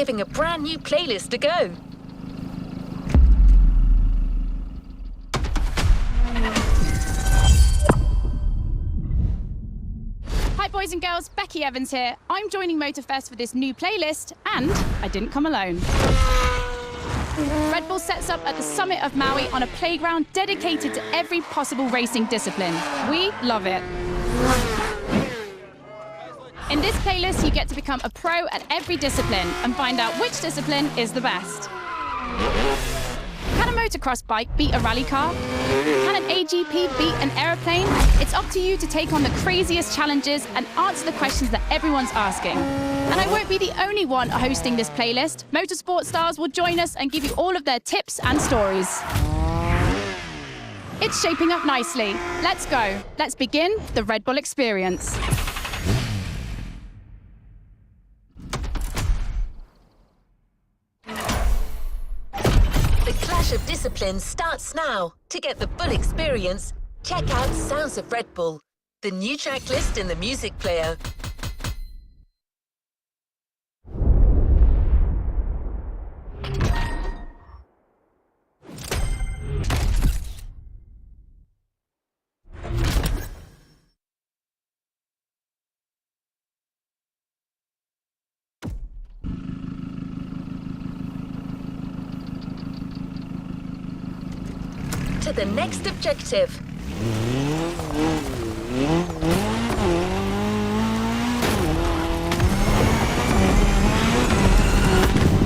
giving a brand new playlist a go. Hi boys and girls, Becky Evans here. I'm joining Motorfest for this new playlist, and I didn't come alone. Red Bull sets up at the summit of Maui on a playground dedicated to every possible racing discipline. We love it. In this playlist, you get to become a pro at every discipline and find out which discipline is the best. Can a motocross bike beat a rally car? Can an AGP beat an aeroplane? It's up to you to take on the craziest challenges and answer the questions that everyone's asking. And I won't be the only one hosting this playlist. Motorsport stars will join us and give you all of their tips and stories. It's shaping up nicely. Let's go. Let's begin the Red Bull experience. The clash of disciplines starts now. To get the full experience, check out Sounds of Red Bull, the new track list in the music player. To the next objective.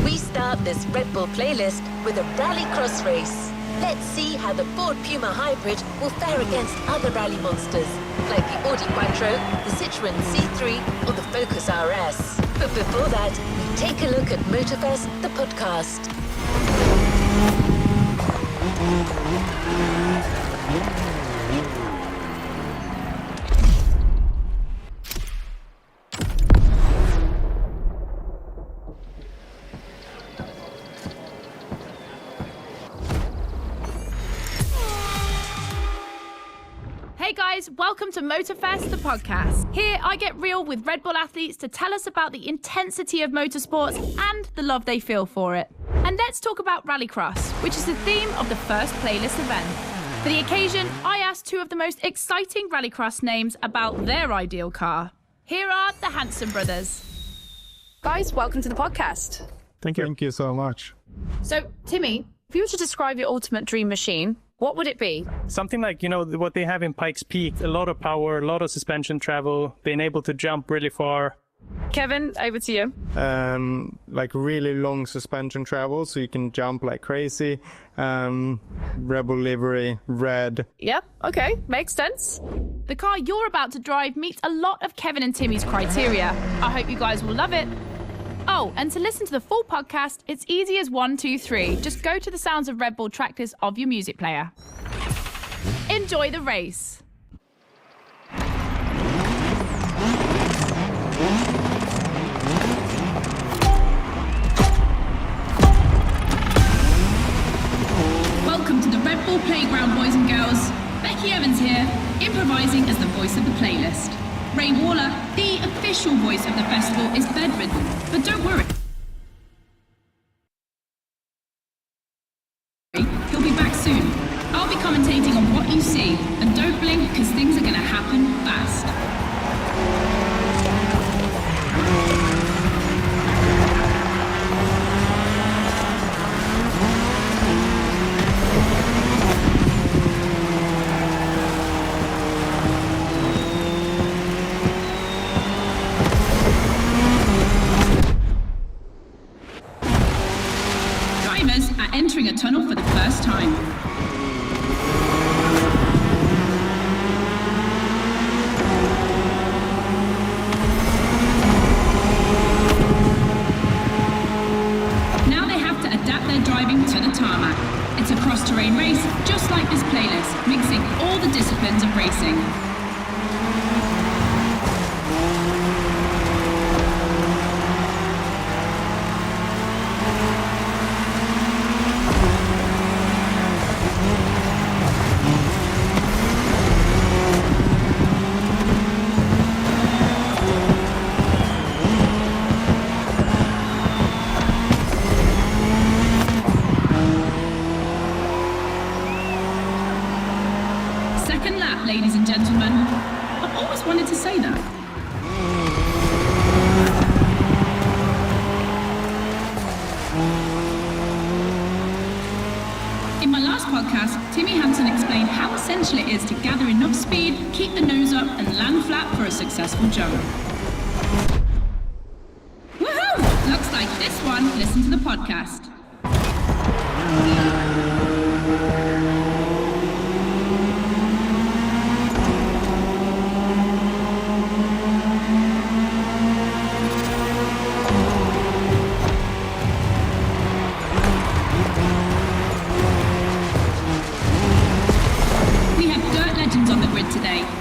We start this Red Bull playlist with a rally cross race. Let's see how the Ford Puma Hybrid will fare against other rally monsters, like the Audi Quattro, the Citroën C3, or the Focus RS. But before that, we take a look at Motorfest, the podcast. Hey guys, welcome to Motorfest, the podcast. Here I get real with Red Bull athletes to tell us about the intensity of motorsports and the love they feel for it. And let's talk about Rallycross, which is the theme of the first playlist event. For the occasion, I asked two of the most exciting Rallycross names about their ideal car. Here are the Hanson brothers. Guys, welcome to the podcast. Thank you. Thank you so much. So, Timmy, if you were to describe your ultimate dream machine, what would it be? Something like, what they have in Pikes Peak, a lot of power, a lot of suspension travel, being able to jump really far. Kevin, over to you. Like really long suspension travel, so you can jump like crazy. Rebel livery, red. Yeah, okay, makes sense. The car you're about to drive meets a lot of Kevin and Timmy's criteria. I hope you guys will love it. Oh, and to listen to the full podcast, it's easy as 1, 2, 3. Just go to the Sounds of Red Bull track list of your music player. Enjoy the race. Welcome to the Red Bull Playground, boys and girls. Becky Evans here, improvising as the voice of the playlist. Ray Waller, the official voice of the festival, is bedridden, but don't worry. He'll be back soon. I'll be commentating on what you see, and don't blink because things are going to happen fast. Drivers are entering a tunnel for the first time. Now they have to adapt their driving to the tarmac. It's a cross-terrain race, just like this playlist, mixing all the disciplines of racing. that, ladies and gentlemen. I've always wanted to say that. In my last podcast, Timmy Hansen explained how essential it is to gather enough speed, keep the nose up, and land flat for a successful jump. Woohoo! Looks like this one listened to the podcast.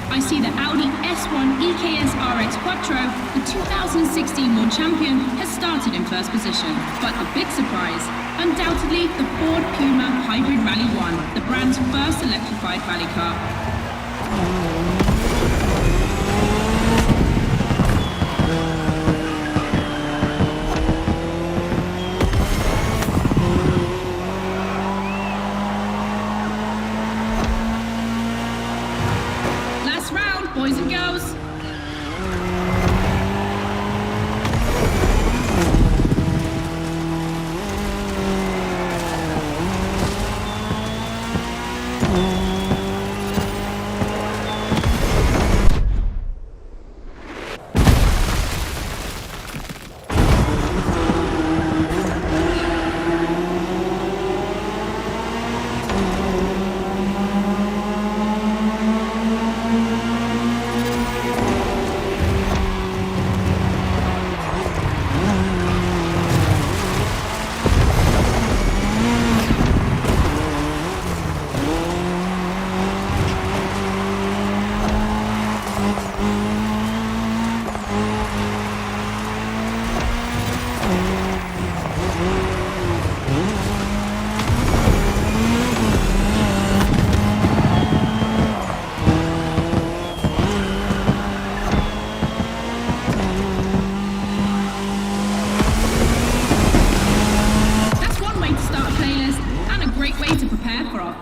I see the Audi S1 EKS RX Quattro, the 2016 World Champion, has started in first position. But the big surprise, undoubtedly the Ford Puma Hybrid Rally 1, the brand's first electrified rally car. Boys and girls.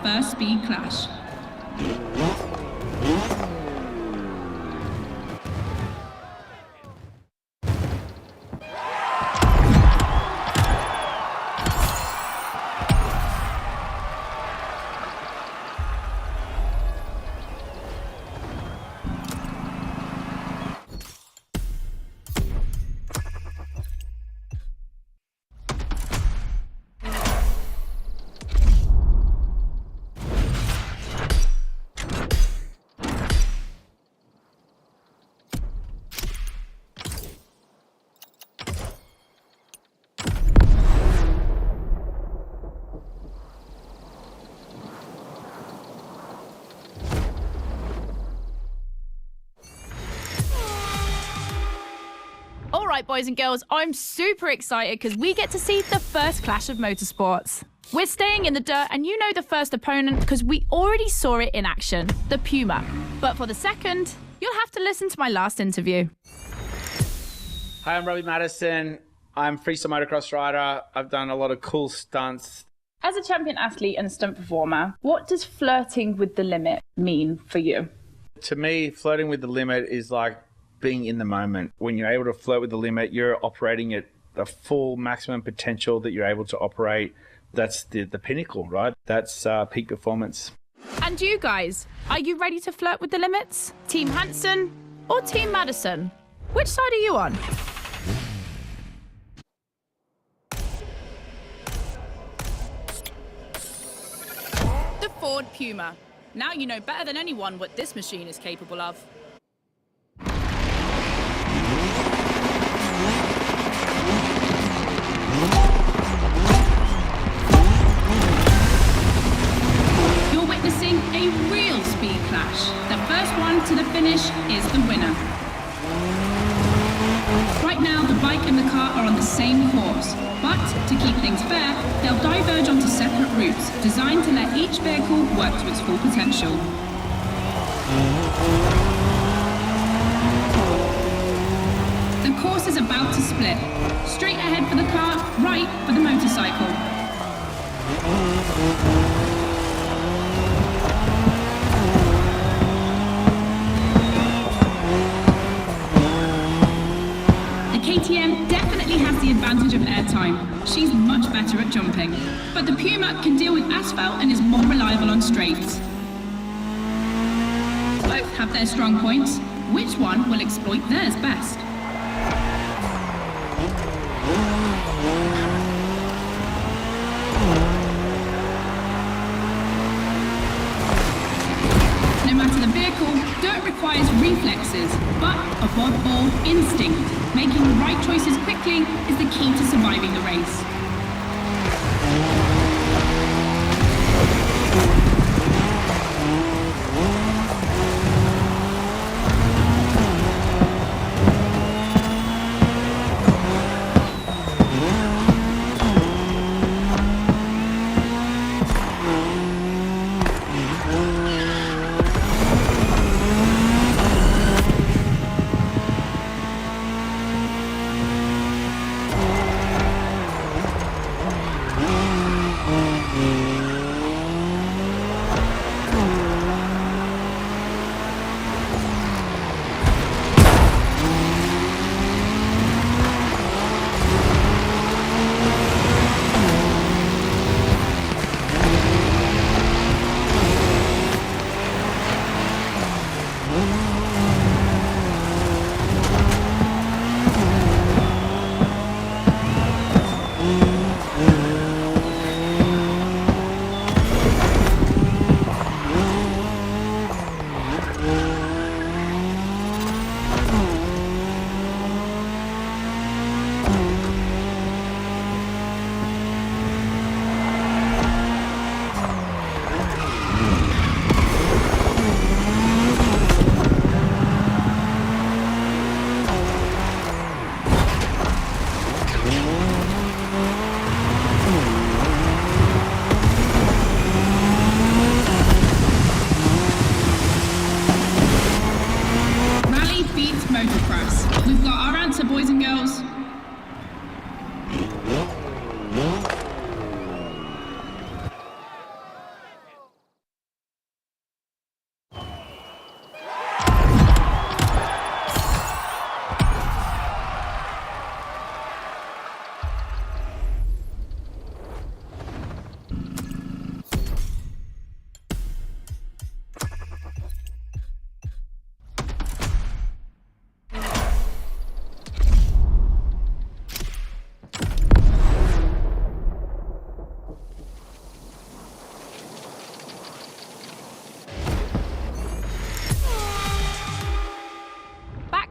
First speed clash. Right, boys and girls, I'm super excited because we get to see the first clash of motorsports. We're staying in the dirt, and you know the first opponent because we already saw it in action, the Puma. But for the second, you'll have to listen to my last interview. Hi, I'm Robbie Madison. I'm freestyle motocross rider. I've done a lot of cool stunts. As a champion athlete and stunt performer, what does flirting with the limit mean for you? To me, flirting with the limit is like being in the moment. When you're able to flirt with the limit, you're operating at the full maximum potential that you're able to operate. That's the pinnacle, right? That's peak performance. And you guys, are you ready to flirt with the limits? Team Hansen or Team Madison? Which side are you on? The Ford Puma. Now you know better than anyone what this machine is capable of. You're witnessing a real speed clash. The first one to the finish is the winner. Right now, the bike and the car are on the same course, but to keep things fair, they'll diverge onto separate routes, designed to let each vehicle work to its full potential. The course is about to split. Straight ahead for the car, right for the motorcycle. advantage of airtime. She's much better at jumping. But the Puma can deal with asphalt and is more reliable on straights. Both have their strong points. Which one will exploit theirs best? No matter the vehicle, dirt requires reflexes, but above all, instinct. Making the right choices quickly is the key to surviving the race. Motorfest. We've got our answer, boys and girls.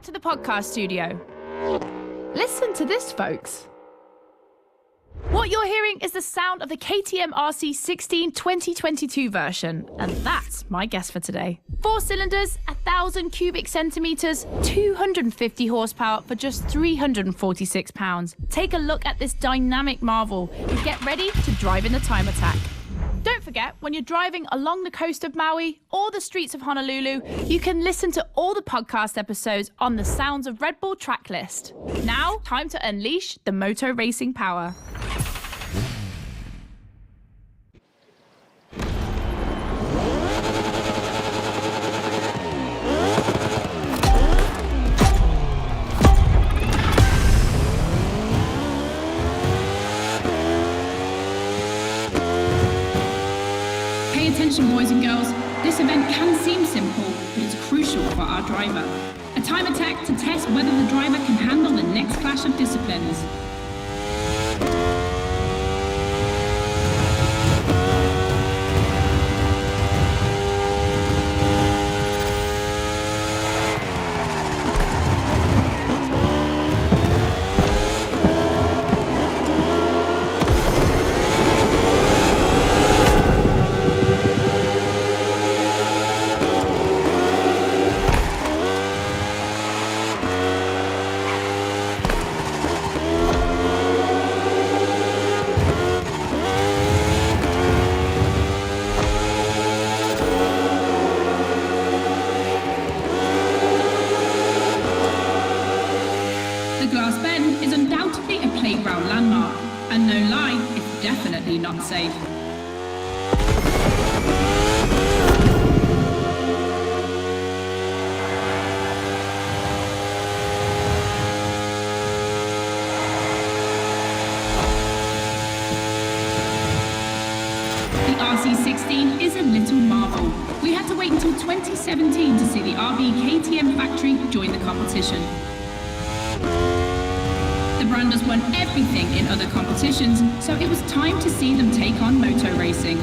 To the podcast studio. Listen to this, folks. What you're hearing is the sound of the KTM RC 16 2022 version, and that's my guess for today. 4 cylinders, 1,000 cubic centimeters, 250 horsepower for just 346 pounds. Take a look at this dynamic marvel and get ready to drive in the time attack. Don't forget, when you're driving along the coast of Maui or the streets of Honolulu, you can listen to all the podcast episodes on the Sounds of Red Bull track list. Now, time to unleash the moto racing power. Attention, boys and girls, this event can seem simple, but it's crucial for our driver. A time attack to test whether the driver can handle the next clash of disciplines. Landmark, and no lie, it's definitely not safe. RC16 is a little marvel. We had to wait until 2017 to see the RB KTM factory join the competition. The brand has won everything in other competitions, so it was time to see them take on moto racing.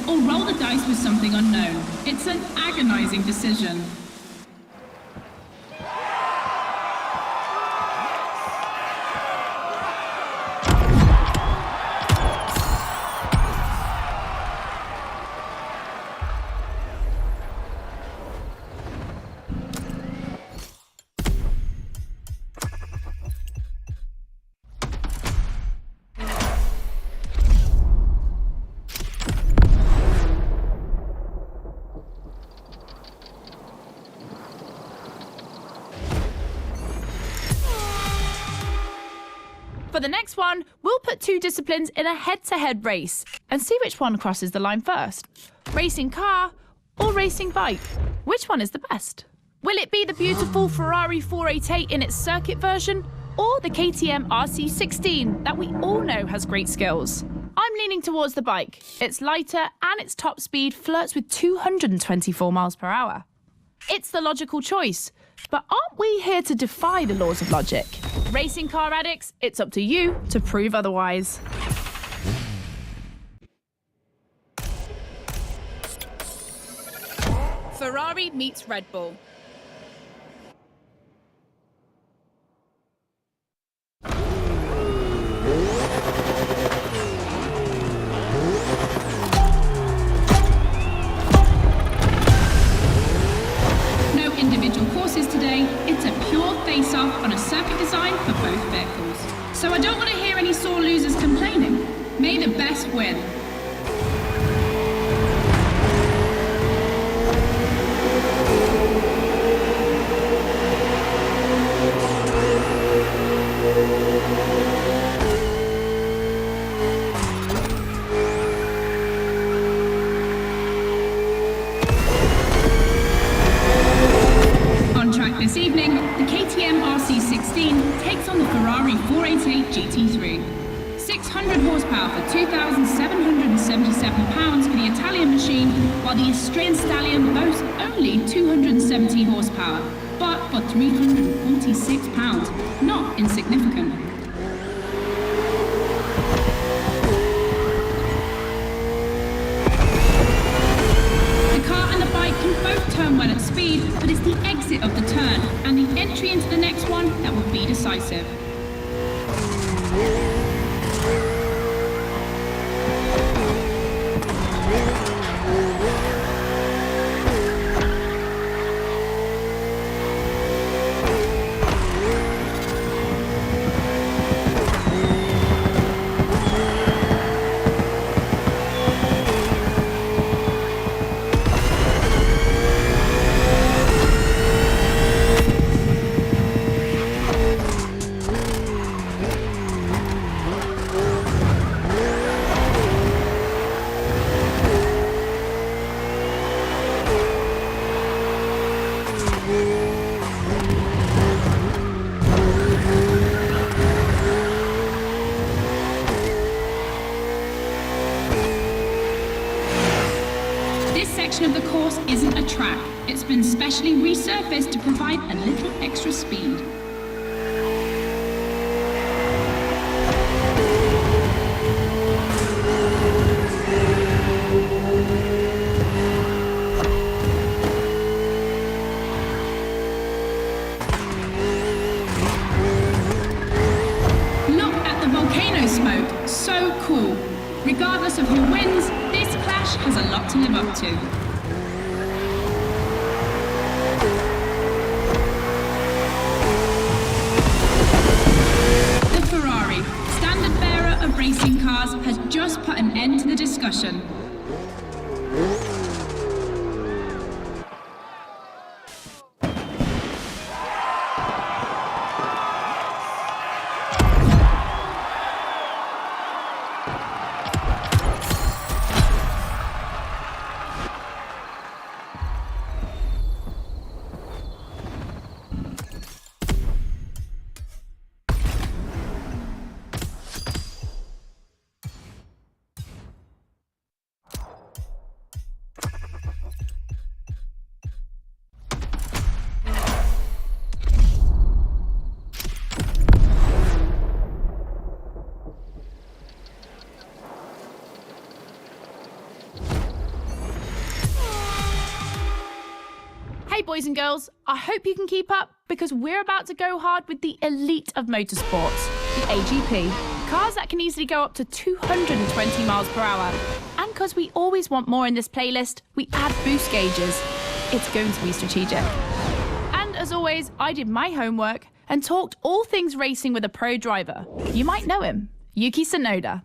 or roll the dice with something unknown. It's an agonizing decision. For the next one, we'll put two disciplines in a head-to-head race and see which one crosses the line first. Racing car or racing bike? Which one is the best? Will it be the beautiful Ferrari 488 in its circuit version or the KTM RC16 that we all know has great skills? I'm leaning towards the bike. It's lighter and its top speed flirts with 224 miles per hour. It's the logical choice. But aren't we here to defy the laws of logic? Racing car addicts, it's up to you to prove otherwise. Ferrari meets Red Bull. Individual courses today, it's a pure face-off on a circuit design for both vehicles. So I don't want to hear any sore losers complaining. May the best win. This evening, the KTM RC16 takes on the Ferrari 488 GT3. 600 horsepower for 2,777 pounds for the Italian machine, while the Austrian stallion boasts only 270 horsepower, but for 346 pounds, not insignificant. Turn well at speed, but it's the exit of the turn and the entry into the next one that will be decisive. section of the course isn't a track. It's been specially resurfaced to provide a little extra speed. Look at the volcano smoke, so cool. Regardless of who wins, this clash has a lot to live up to. The Ferrari, standard bearer of racing cars, has just put an end to the discussion. Hey boys and girls, I hope you can keep up because we're about to go hard with the elite of motorsports, the AGP. Cars that can easily go up to 220 miles per hour. And because we always want more in this playlist, we add boost gauges. It's going to be strategic. And as always, I did my homework and talked all things racing with a pro driver. You might know him, Yuki Tsunoda.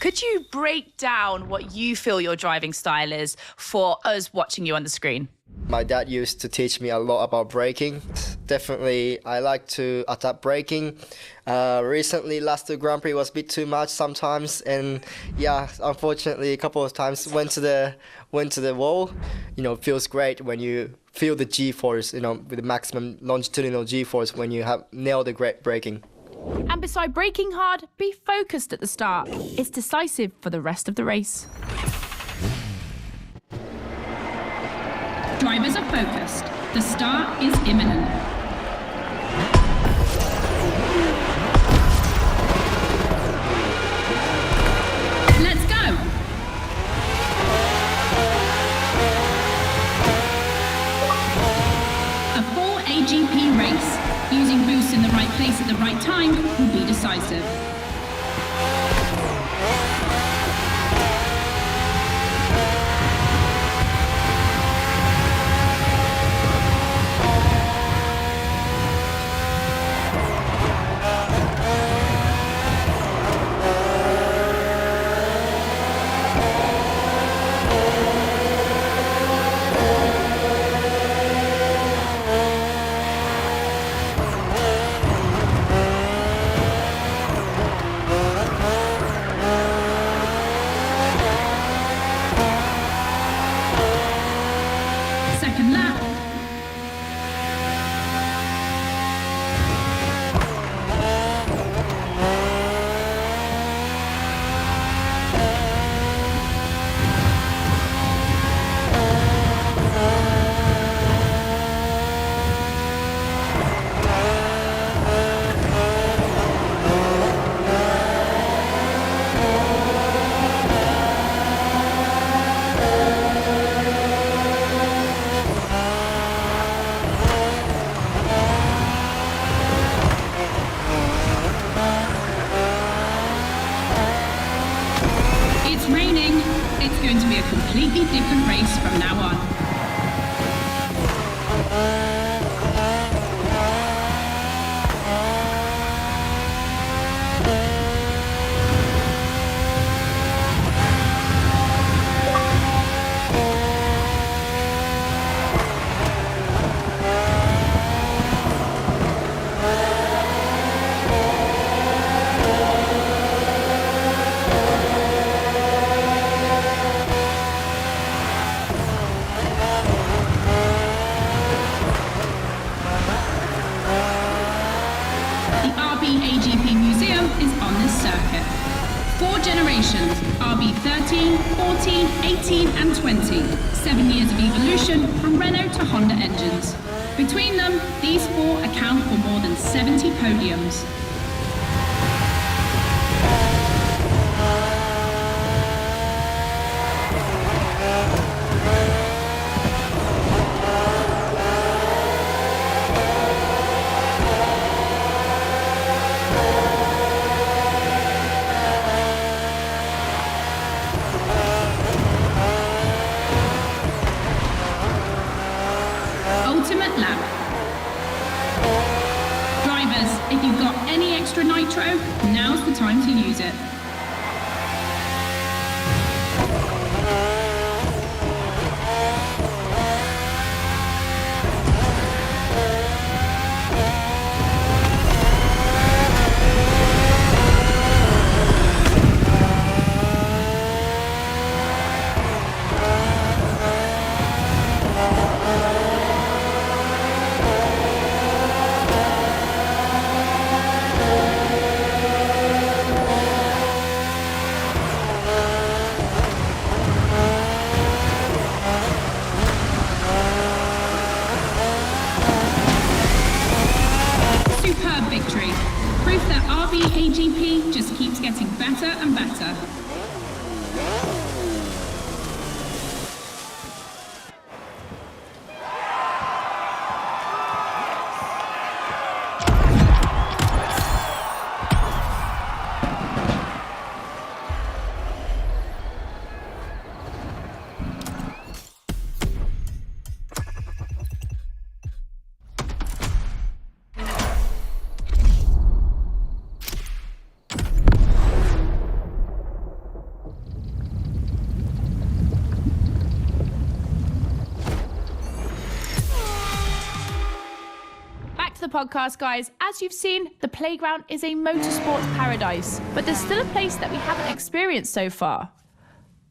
Could you break down what you feel your driving style is for us watching you on the screen? My dad used to teach me a lot about braking. Definitely, I like to adapt braking. Recently, last two Grand Prix was a bit too much sometimes, and yeah, unfortunately, a couple of times went to the wall. You know, it feels great when you feel the G-force. You know, with the maximum longitudinal G-force when you have nailed the great braking. And beside braking hard, be focused at the start. It's decisive for the rest of the race. Drivers are focused. The start is imminent. Let's go! A full AGP race, using boosts in the right place at the right time, will be decisive. Second lap. It's raining. It's going to be a completely different race from now on. 4 generations, RB13, 14, 18 and 20. 7 years of evolution from Renault to Honda engines. Between them, these 4 account for more than 70 podiums. Ultimate lap. Drivers, if you've got any extra nitro, now's the time to use it. Superb victory. Proof that RB AGP just keeps getting better and better. The podcast, guys. As you've seen, the playground is a motorsports paradise, but there's still a place that we haven't experienced so far: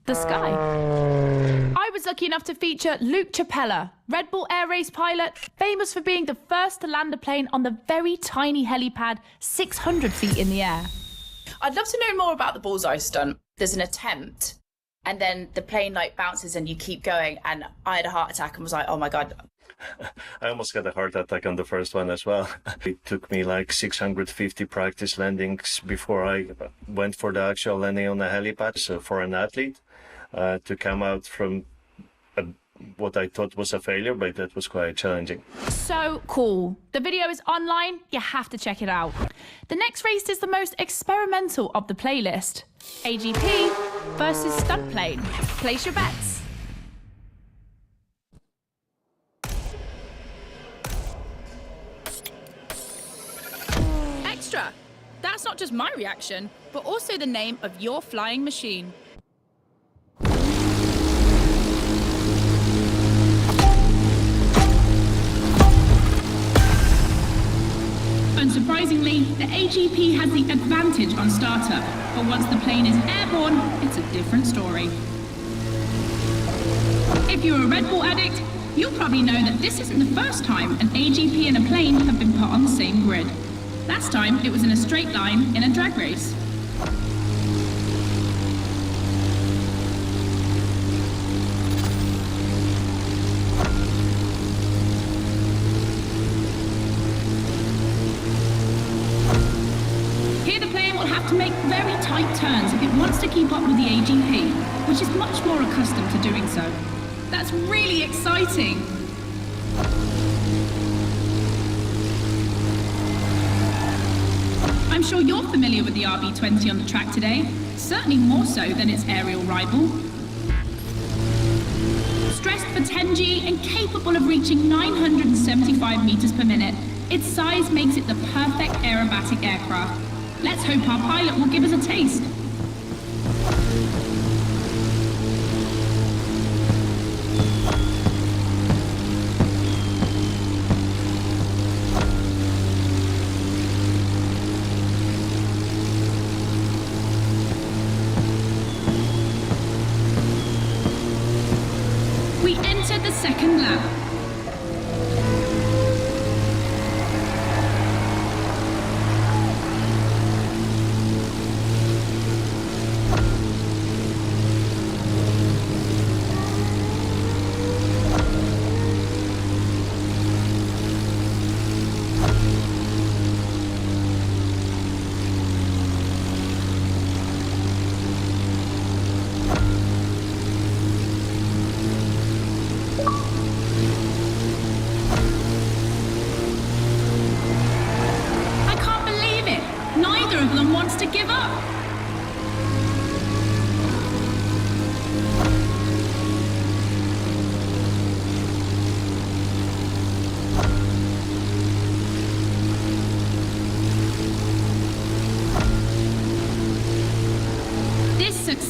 the sky. I was lucky enough to feature Luke Chapella, Red Bull Air Race pilot, famous for being the first to land a plane on the very tiny helipad 600 feet in the air. I'd love to know more about the bullseye stunt. There's an attempt, and then the plane like bounces and you keep going, and I had a heart attack and was like, oh my God. I almost had a heart attack on the first one as well. It took me like 650 practice landings before I went for the actual landing on the helipad. So for an athlete to come out from what I thought was a failure, but that was quite challenging. So cool. The video is online. You have to check it out. The next race is the most experimental of the playlist: AGP versus stunt plane. Place your bets. Extra! That's not just my reaction, but also the name of your flying machine. Unsurprisingly, the AGP has the advantage on startup, but once the plane is airborne, it's a different story. If you're a Red Bull addict, you'll probably know that this isn't the first time an AGP and a plane have been put on the same grid. Last time, it was in a straight line in a drag race. Here the plane will have to make very tight turns if it wants to keep up with the AGP, which is much more accustomed to doing so. That's really exciting! I'm sure you're familiar with the RB20 on the track today, certainly more so than its aerial rival. Stressed for 10G and capable of reaching 975 meters per minute, its size makes it the perfect aerobatic aircraft. Let's hope our pilot will give us a taste. We enter the second lap.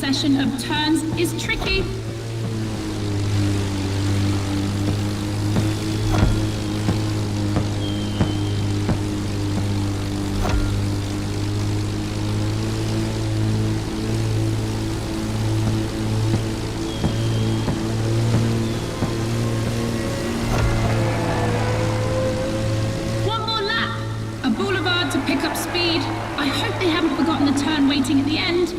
succession of turns is tricky. One more lap. A boulevard to pick up speed. I hope they haven't forgotten the turn waiting at the end.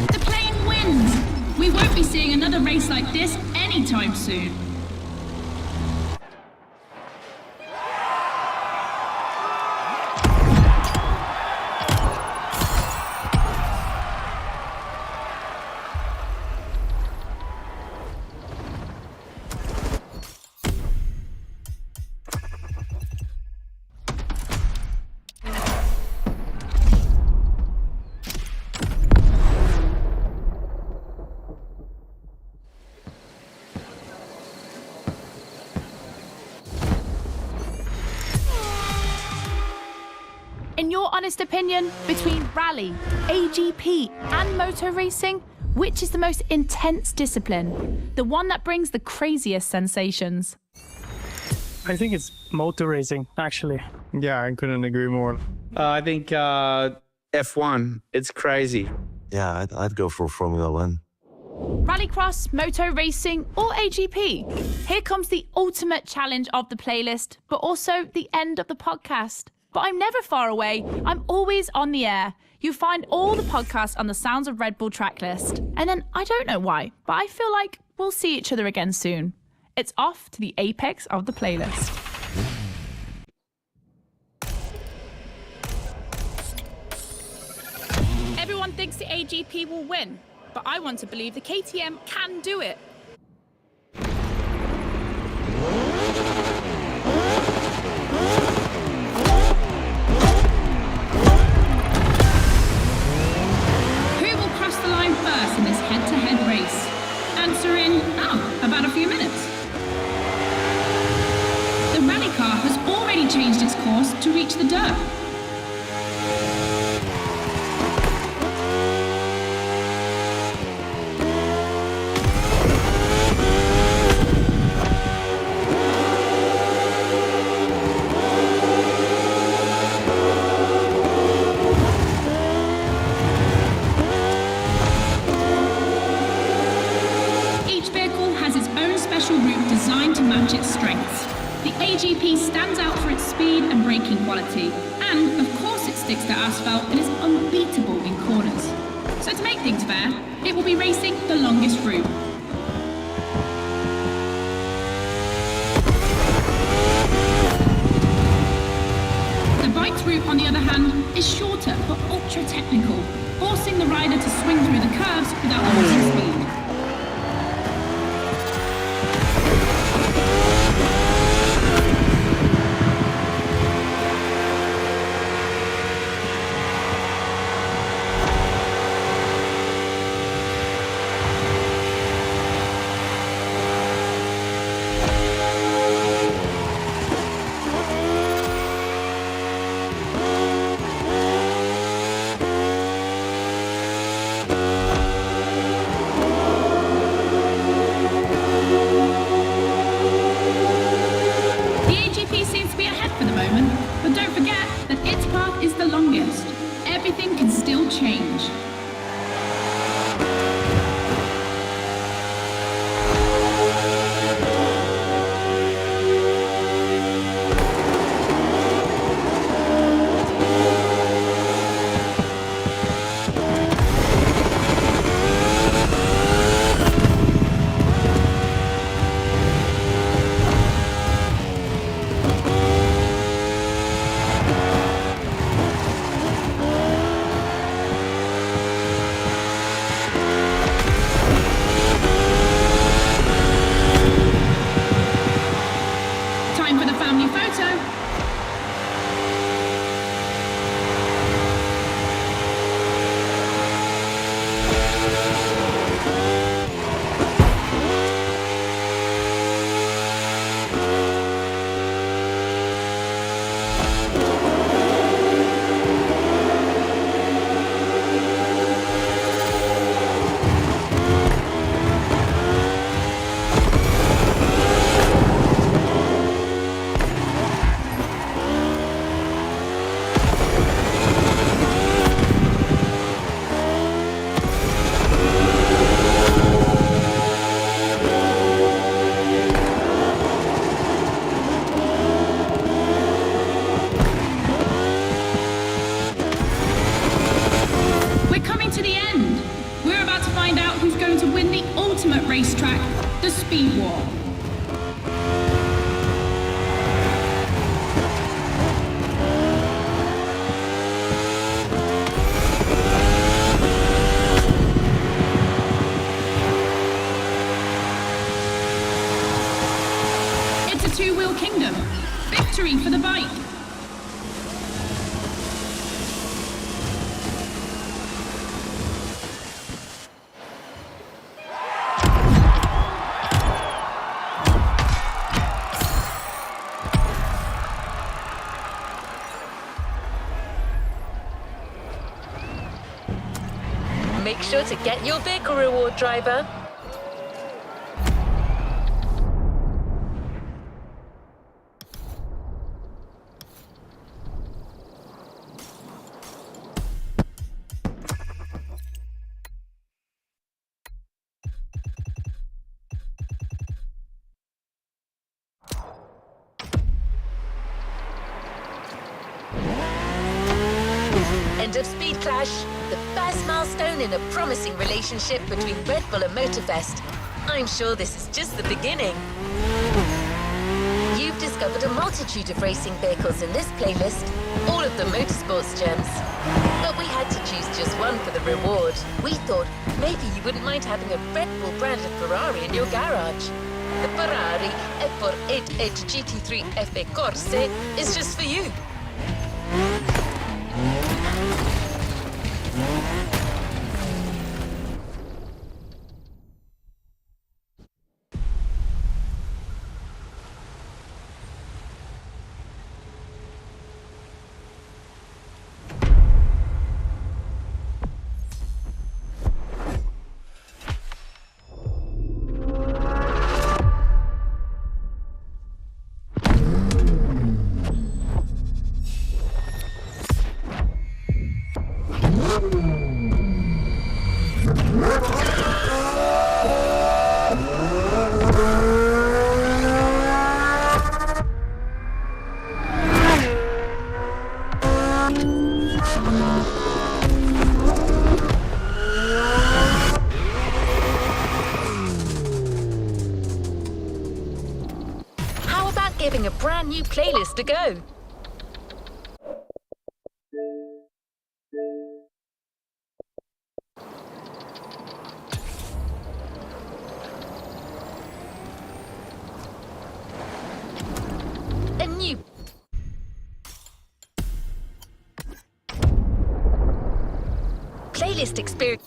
The plane wins! We won't be seeing another race like this anytime soon. In your honest opinion, between rally, AGP, and motor racing, which is the most intense discipline? The one that brings the craziest sensations? I think it's motor racing, actually. Yeah, I couldn't agree more. I think F1. It's crazy. Yeah, I'd go for Formula One. Rallycross, moto racing, or AGP? Here comes the ultimate challenge of the playlist, but also the end of the podcast. But I'm never far away. I'm always on the air. You find all the podcasts on the Sounds of Red Bull track list. And then I don't know why, but I feel like we'll see each other again soon. It's off to the apex of the playlist. Everyone thinks the AGP will win, but I want to believe the KTM can do it. Who will cross the line first in this head-to-head race? Answer in, about a few minutes. The rally car has already changed its course to reach the dirt. Designed to match its strengths. The AGP stands out for its speed and braking quality, and of course it sticks to asphalt and is unbeatable in corners. So to make things fair, it will be racing the longest route. The bike's route, on the other hand, is shorter but ultra technical, forcing the rider to swing through the curves without losing speed. will change. Time for the family photo. We're coming to the end. We're about to find out who's going to win the ultimate racetrack, the Speed War. It's a two-wheel kingdom. Victory for the bike. Make sure to get your vehicle reward, driver. End of Speed Clash, the first milestone in a promising relationship between Red Bull and Motorfest. I'm sure this is just the beginning. You've discovered a multitude of racing vehicles in this playlist, all of them motorsports gems. But we had to choose just one for the reward. We thought maybe you wouldn't mind having a Red Bull branded Ferrari in your garage. The Ferrari F488 GT3 FE Corse is just for you. How about giving a brand new playlist a go? A new playlist experience.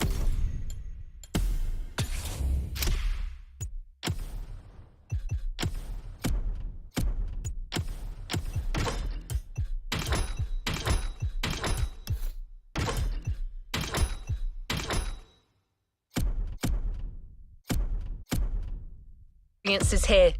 Is here.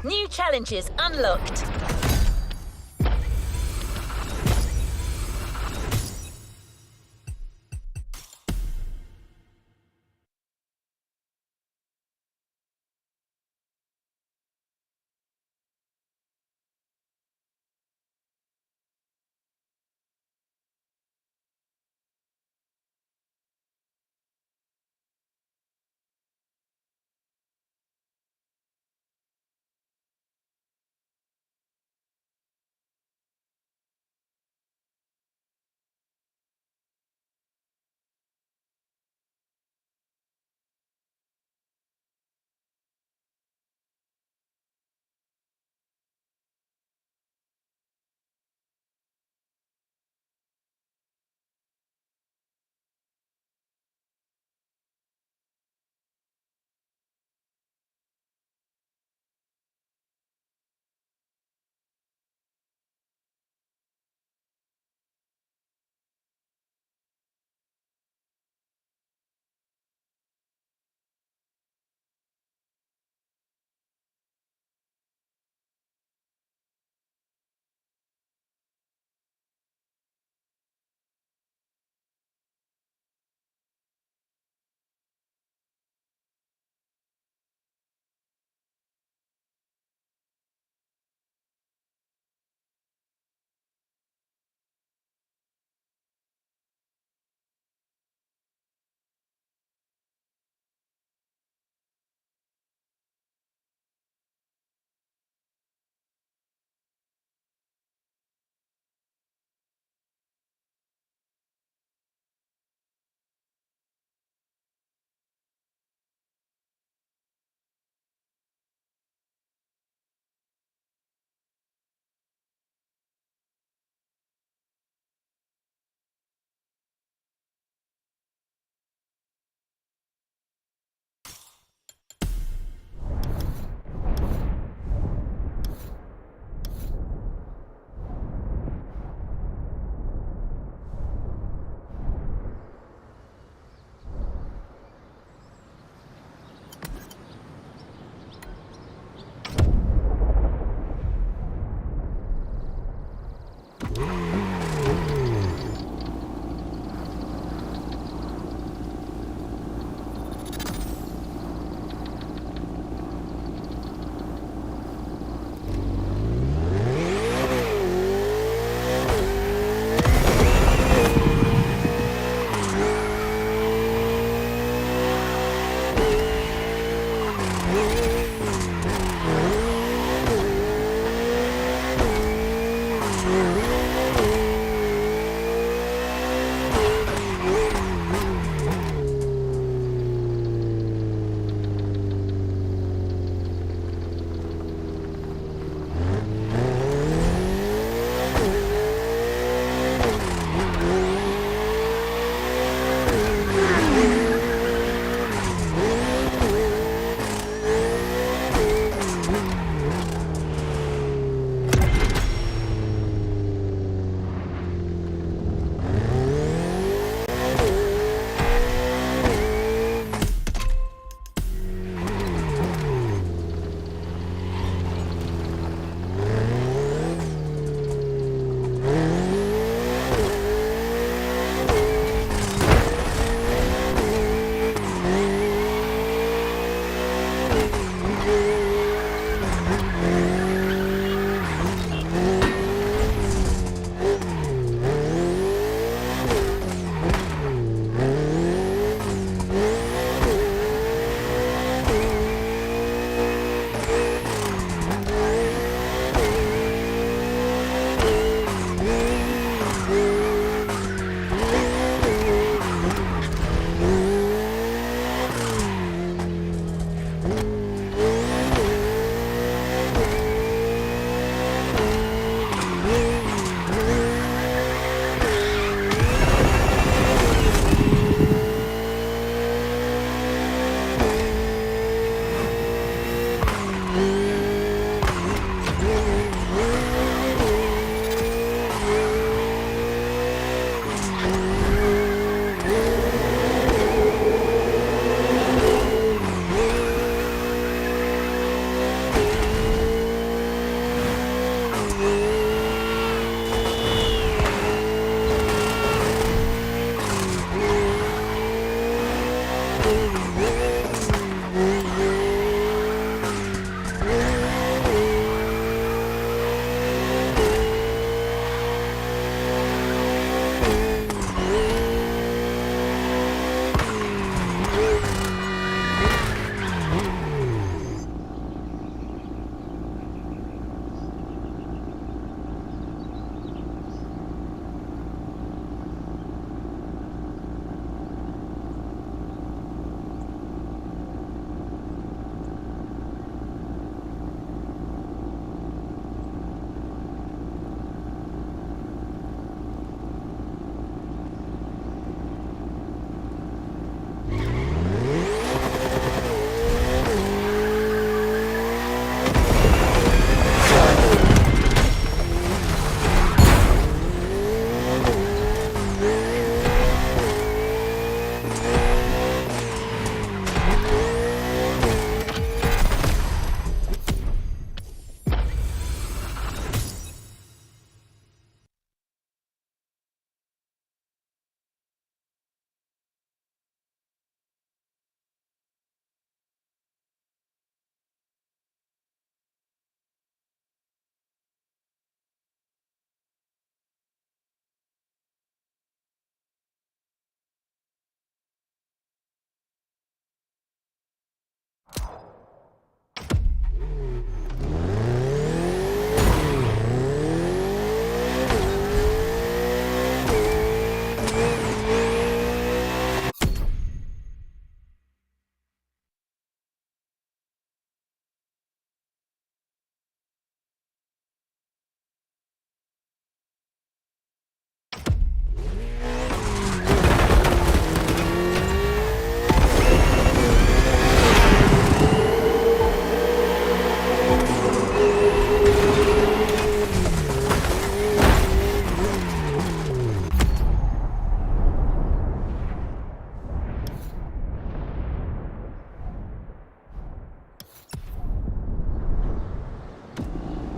New challenges unlocked.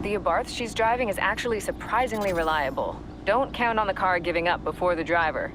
The Abarth she's driving is actually surprisingly reliable. Don't count on the car giving up before the driver.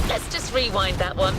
Let's just rewind that one.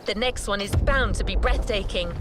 The next one is bound to be breathtaking.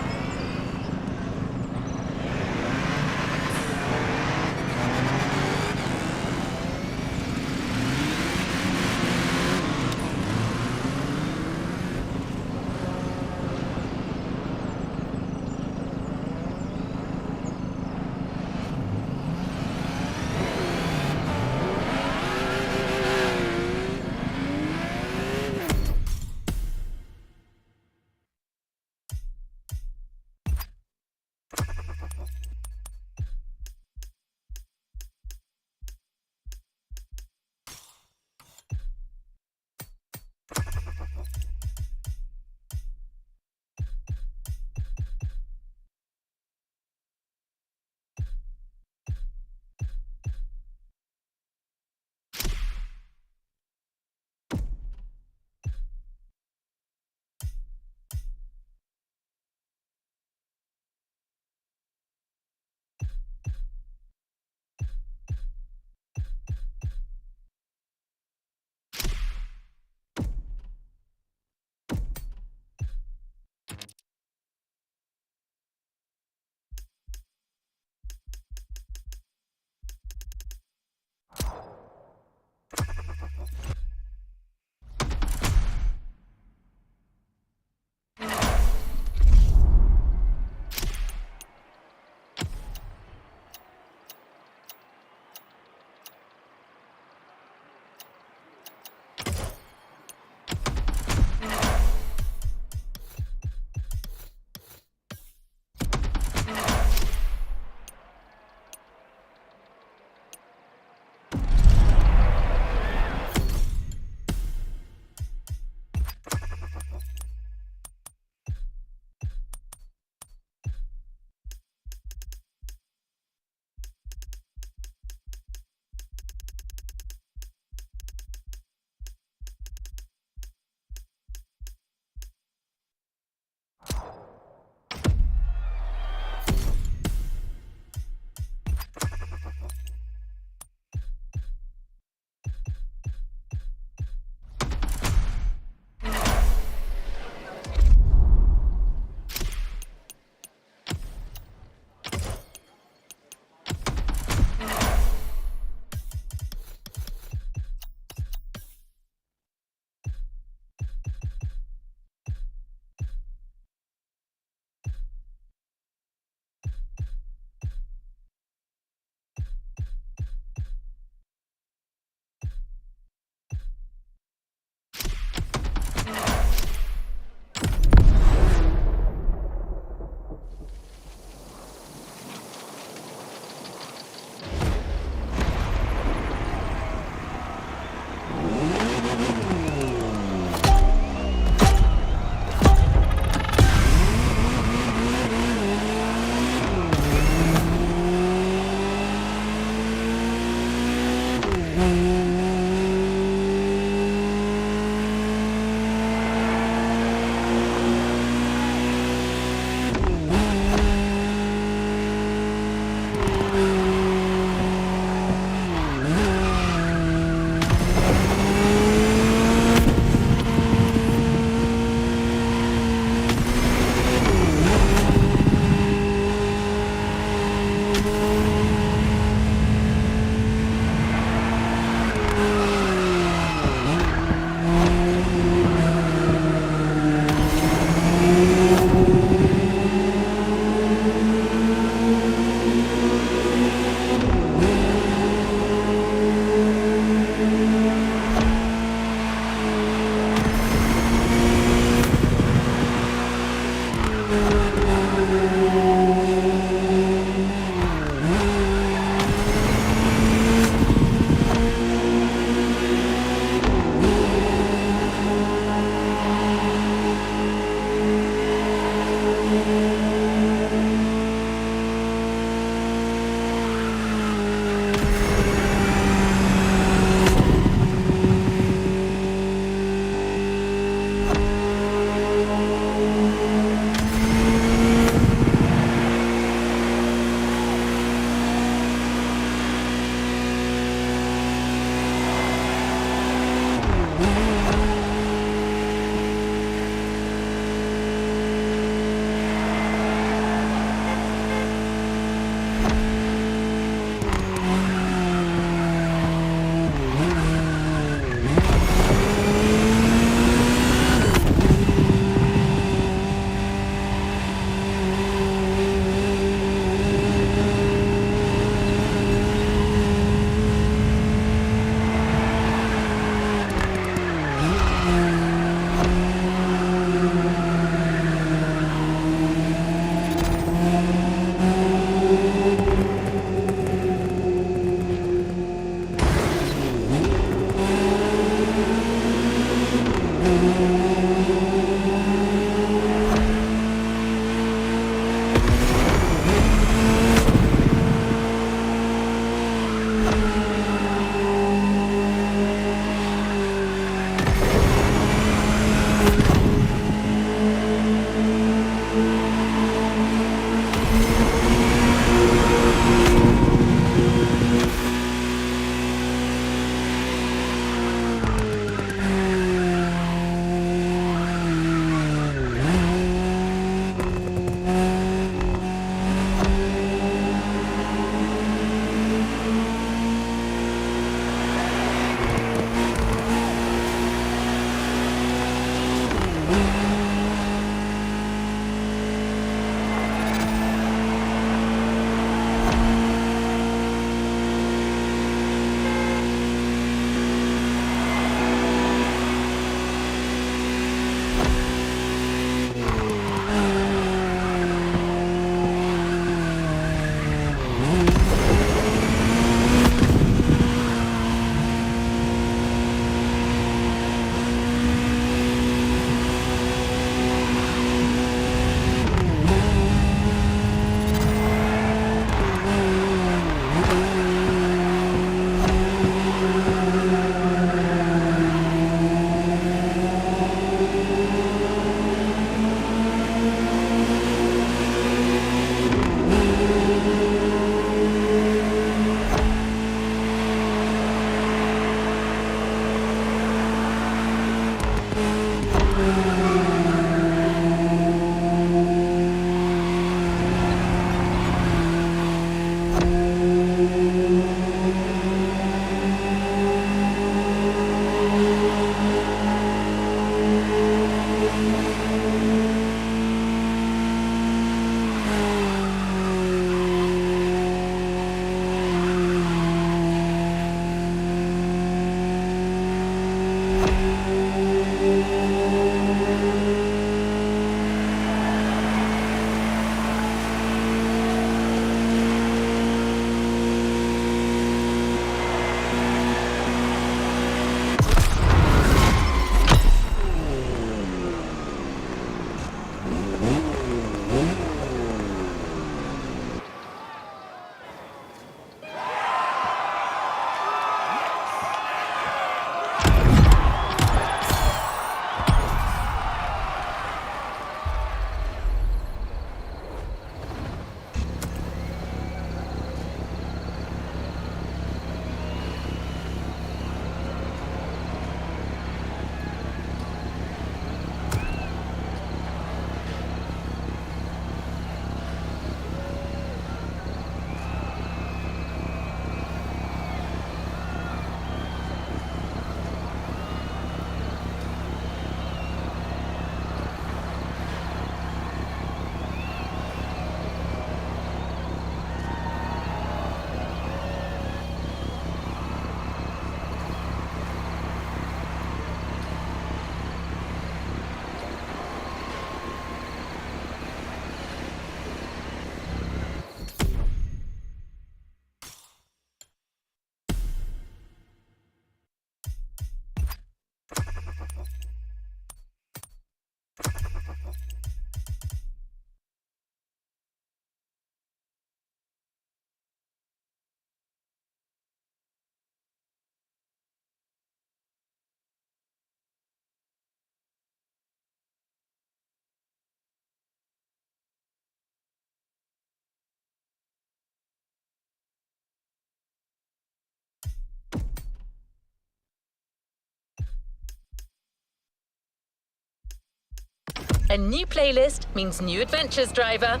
A new playlist means new adventures, driver.